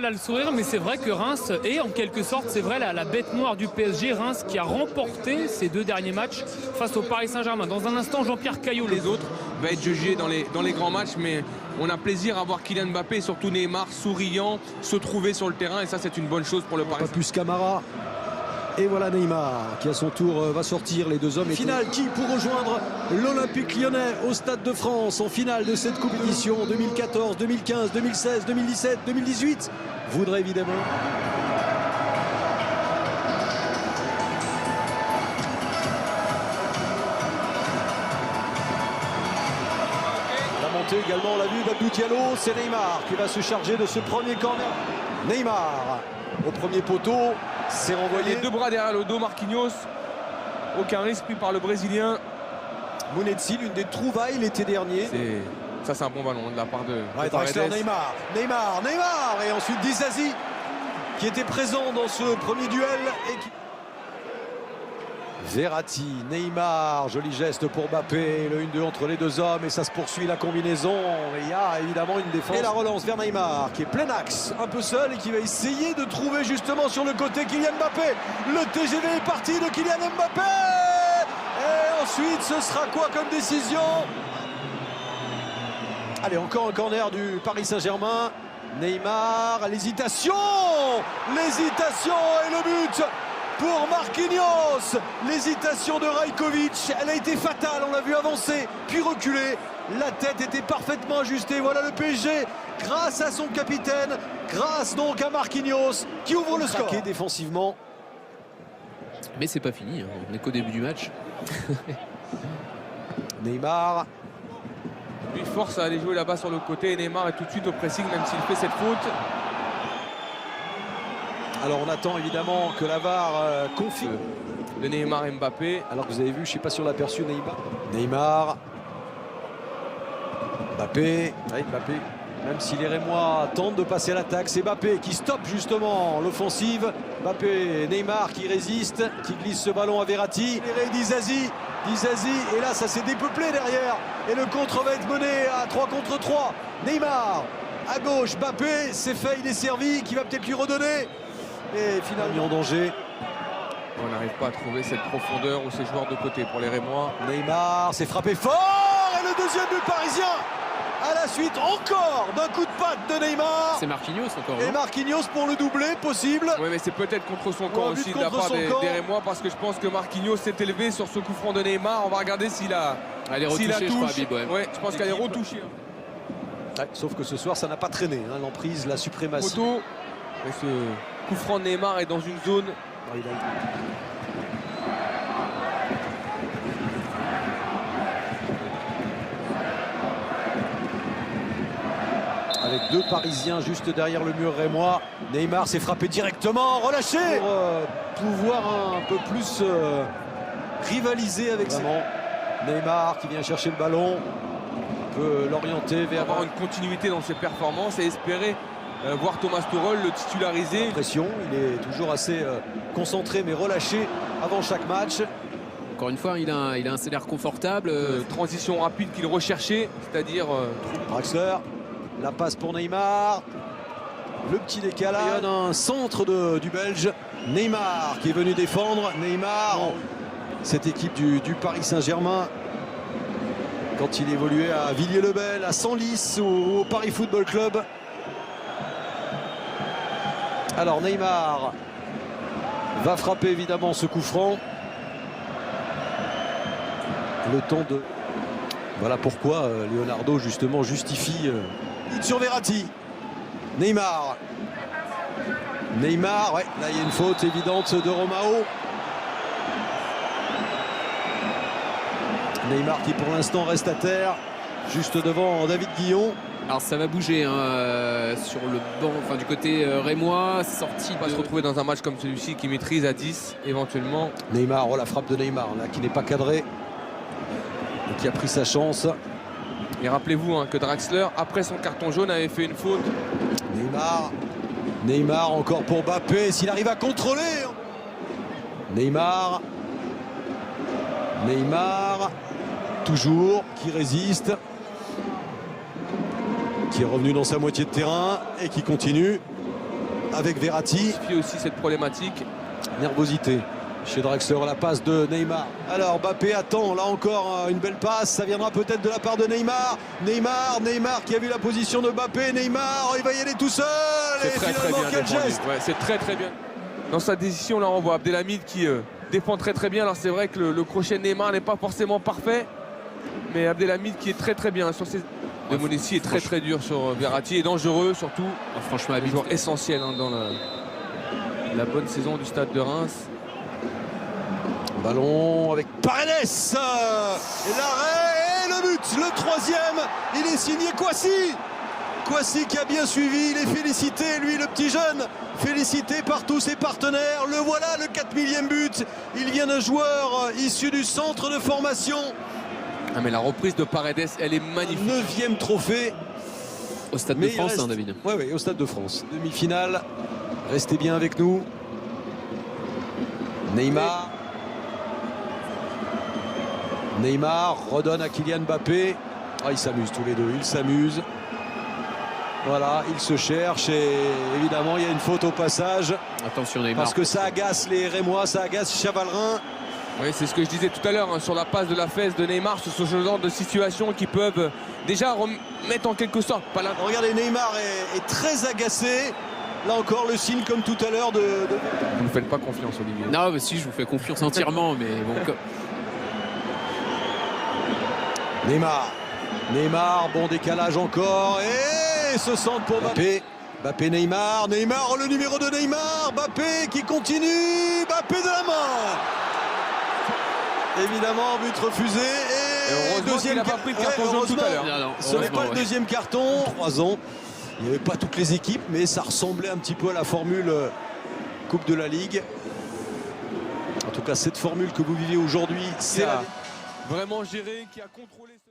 Voilà le sourire, mais c'est vrai que Reims est en quelque sorte, c'est vrai, la bête noire du PSG. Reims qui a remporté ses 2 derniers matchs face au Paris Saint-Germain. Dans un instant, Jean-Pierre Caillot. Les autres va être jugé dans les grands matchs, mais on a plaisir à voir Kylian Mbappé et surtout Neymar souriant, se trouver sur le terrain, et ça c'est une bonne chose pour le Paris. Pas plus Camara. Et voilà Neymar qui à son tour va sortir. Les deux hommes. Finale qui pour rejoindre l'Olympique Lyonnais au Stade de France en finale de cette compétition 2014, 2015, 2016, 2017, 2018 voudrait évidemment. La montée également, on l'a vu d'Abdou Diallo, c'est Neymar qui va se charger de ce premier corner. Neymar au premier poteau. C'est renvoyé. Les 2 bras derrière le dos, Marquinhos. Aucun risque pris par le Brésilien. Mounetzi, l'une des trouvailles l'été dernier. Ça, c'est un bon ballon de la part de Draxler. Neymar. Et ensuite Dizazi qui était présent dans ce premier duel. Verratti, Neymar, joli geste pour Mbappé, le 1-2 entre les deux hommes et ça se poursuit la combinaison. Et il y a évidemment une défense. Et la relance vers Neymar qui est plein axe, un peu seul et qui va essayer de trouver justement sur le côté Kylian Mbappé. Le TGV est parti de Kylian Mbappé. Et ensuite ce sera quoi comme décision? Allez, encore un corner du Paris Saint-Germain. Neymar, l'hésitation et le but pour Marquinhos. L'hésitation de Rajkovic, elle a été fatale, on l'a vu avancer, puis reculer. La tête était parfaitement ajustée. Voilà le PSG, grâce à son capitaine, grâce donc à Marquinhos, qui ouvre le score. Défensivement. Mais c'est pas fini, hein. On n'est qu'au début du match. Neymar. Lui force à aller jouer là-bas sur le côté. Neymar est tout de suite au pressing, même s'il fait cette faute. Alors on attend évidemment que la VAR confirme. De Neymar et Mbappé. Alors que vous avez vu, je ne sais pas si on l'a aperçu, Neymar. Mbappé. Oui, Mbappé. Même si les Rémois tentent de passer à l'attaque, c'est Mbappé qui stoppe justement l'offensive. Mbappé, Neymar qui résiste, qui glisse ce ballon à Verratti. Dizazi, et là ça s'est dépeuplé derrière. Et le contre va être mené à 3 contre 3. Neymar à gauche, Mbappé, c'est fait, il est servi, qui va peut-être lui redonner. Et finalement mis en danger. On n'arrive pas à trouver cette profondeur ou ces joueurs de côté pour les Rémois. Neymar s'est frappé fort et le deuxième but parisien à la suite encore d'un coup de patte de Neymar. C'est Marquinhos encore. Et Marquinhos pour le doublé possible. Oui, mais c'est peut-être contre son camp aussi de la part des Rémois, parce que je pense que Marquinhos s'est élevé sur ce coup franc de Neymar. On va regarder s'il a. Elle est retouchée, je crois, Habib, ouais, je pense qu'elle est retouchée. Ouais, sauf que ce soir ça n'a pas traîné, hein, l'emprise, la suprématie. Photo. Et ce coup franc de Neymar est dans une zone. Avec 2 Parisiens juste derrière le mur rémois. Neymar s'est frappé directement, relâché pour pouvoir un peu plus rivaliser avec ses... Neymar qui vient chercher le ballon, peut l'orienter vers... Avoir une continuité dans ses performances et espérer voir Thomas Tuchel le titulariser. Pression, il est toujours assez concentré mais relâché avant chaque match. Encore une fois, il a un salaire confortable. Transition rapide qu'il recherchait, c'est-à-dire... Draxler, la passe pour Neymar. Le petit décalage, un centre du Belge. Neymar qui est venu défendre. Neymar, cette équipe du Paris Saint-Germain, quand il évoluait à Villiers-le-Bel, à Senlis ou au Paris Football Club. Alors Neymar va frapper évidemment ce coup franc. Le temps de... Voilà pourquoi Leonardo justement justifie... sur Verratti. Neymar. Neymar, ouais, là il y a une faute évidente de Romao. Neymar qui pour l'instant reste à terre, juste devant David Guillon. Alors ça va bouger hein, sur le banc, enfin du côté rémois, sorti. On va se retrouver dans un match comme celui-ci qui maîtrise à 10 éventuellement. Neymar, oh la frappe de Neymar là, qui n'est pas cadrée et qui a pris sa chance. Et rappelez-vous hein, que Draxler, après son carton jaune, avait fait une faute. Neymar encore pour Mbappé, s'il arrive à contrôler. Neymar, toujours, qui résiste. Qui est revenu dans sa moitié de terrain et qui continue. avec Verratti. Il y a aussi cette problématique. Nervosité chez Draxler, la passe de Neymar. Alors Mbappé attend, là encore une belle passe, ça viendra peut-être de la part de Neymar. Neymar qui a vu la position de Mbappé. Neymar, il va y aller tout seul. C'est très bien quel défendu. geste. Ouais, c'est très bien. Dans sa décision, là, on voit Abdelhamid qui défend très bien. Alors c'est vrai que le crochet de Neymar n'est pas forcément parfait, mais Abdelhamid qui est très bien sur ses... Le Monesi est très dur sur Verratti et dangereux surtout. Franchement, Un joueur essentiel dans la bonne saison du Stade de Reims. Ballon avec Paredes. Et l'arrêt et le but, le troisième. Il est signé Kouassi. Kouassi qui a bien suivi, il est félicité, lui le petit jeune, félicité par tous ses partenaires. Le voilà, le 4000e but. Il vient d'un joueur issu du centre de formation. Ah mais la reprise de Paredes, elle est magnifique. 9e trophée. Au Stade de France, hein, David. Oui, au Stade de France. Demi-finale. Restez bien avec nous. Neymar redonne à Kylian Mbappé. Ah, ils s'amusent tous les deux, ils s'amusent. Voilà, ils se cherchent et évidemment il y a une faute au passage. Attention Neymar. Parce que ça agace les Rémois, ça agace Chavalrin. Oui, c'est ce que je disais tout à l'heure, hein, sur la passe de la fesse de Neymar, sur ce genre de situation qui peuvent déjà remettre en quelque sorte. Pas la... Regardez, Neymar est très agacé. Là encore le signe comme tout à l'heure de... Vous ne faites pas confiance, Olivier. Non, mais si, je vous fais confiance entièrement, mais bon... Neymar, bon décalage encore. Et ce centre pour Mbappé. Neymar, le numéro de Neymar. Mbappé qui continue. Mbappé de la main. Évidemment, but refusé. Et deuxième, il n'a pas pris le carton jaune tout à l'heure. Ce n'est pas le deuxième carton. 3 ans. Il n'y avait pas toutes les équipes, mais ça ressemblait un petit peu à la formule Coupe de la Ligue. En tout cas, cette formule que vous vivez aujourd'hui, c'est Qui a vraiment géré, qui a contrôlé ce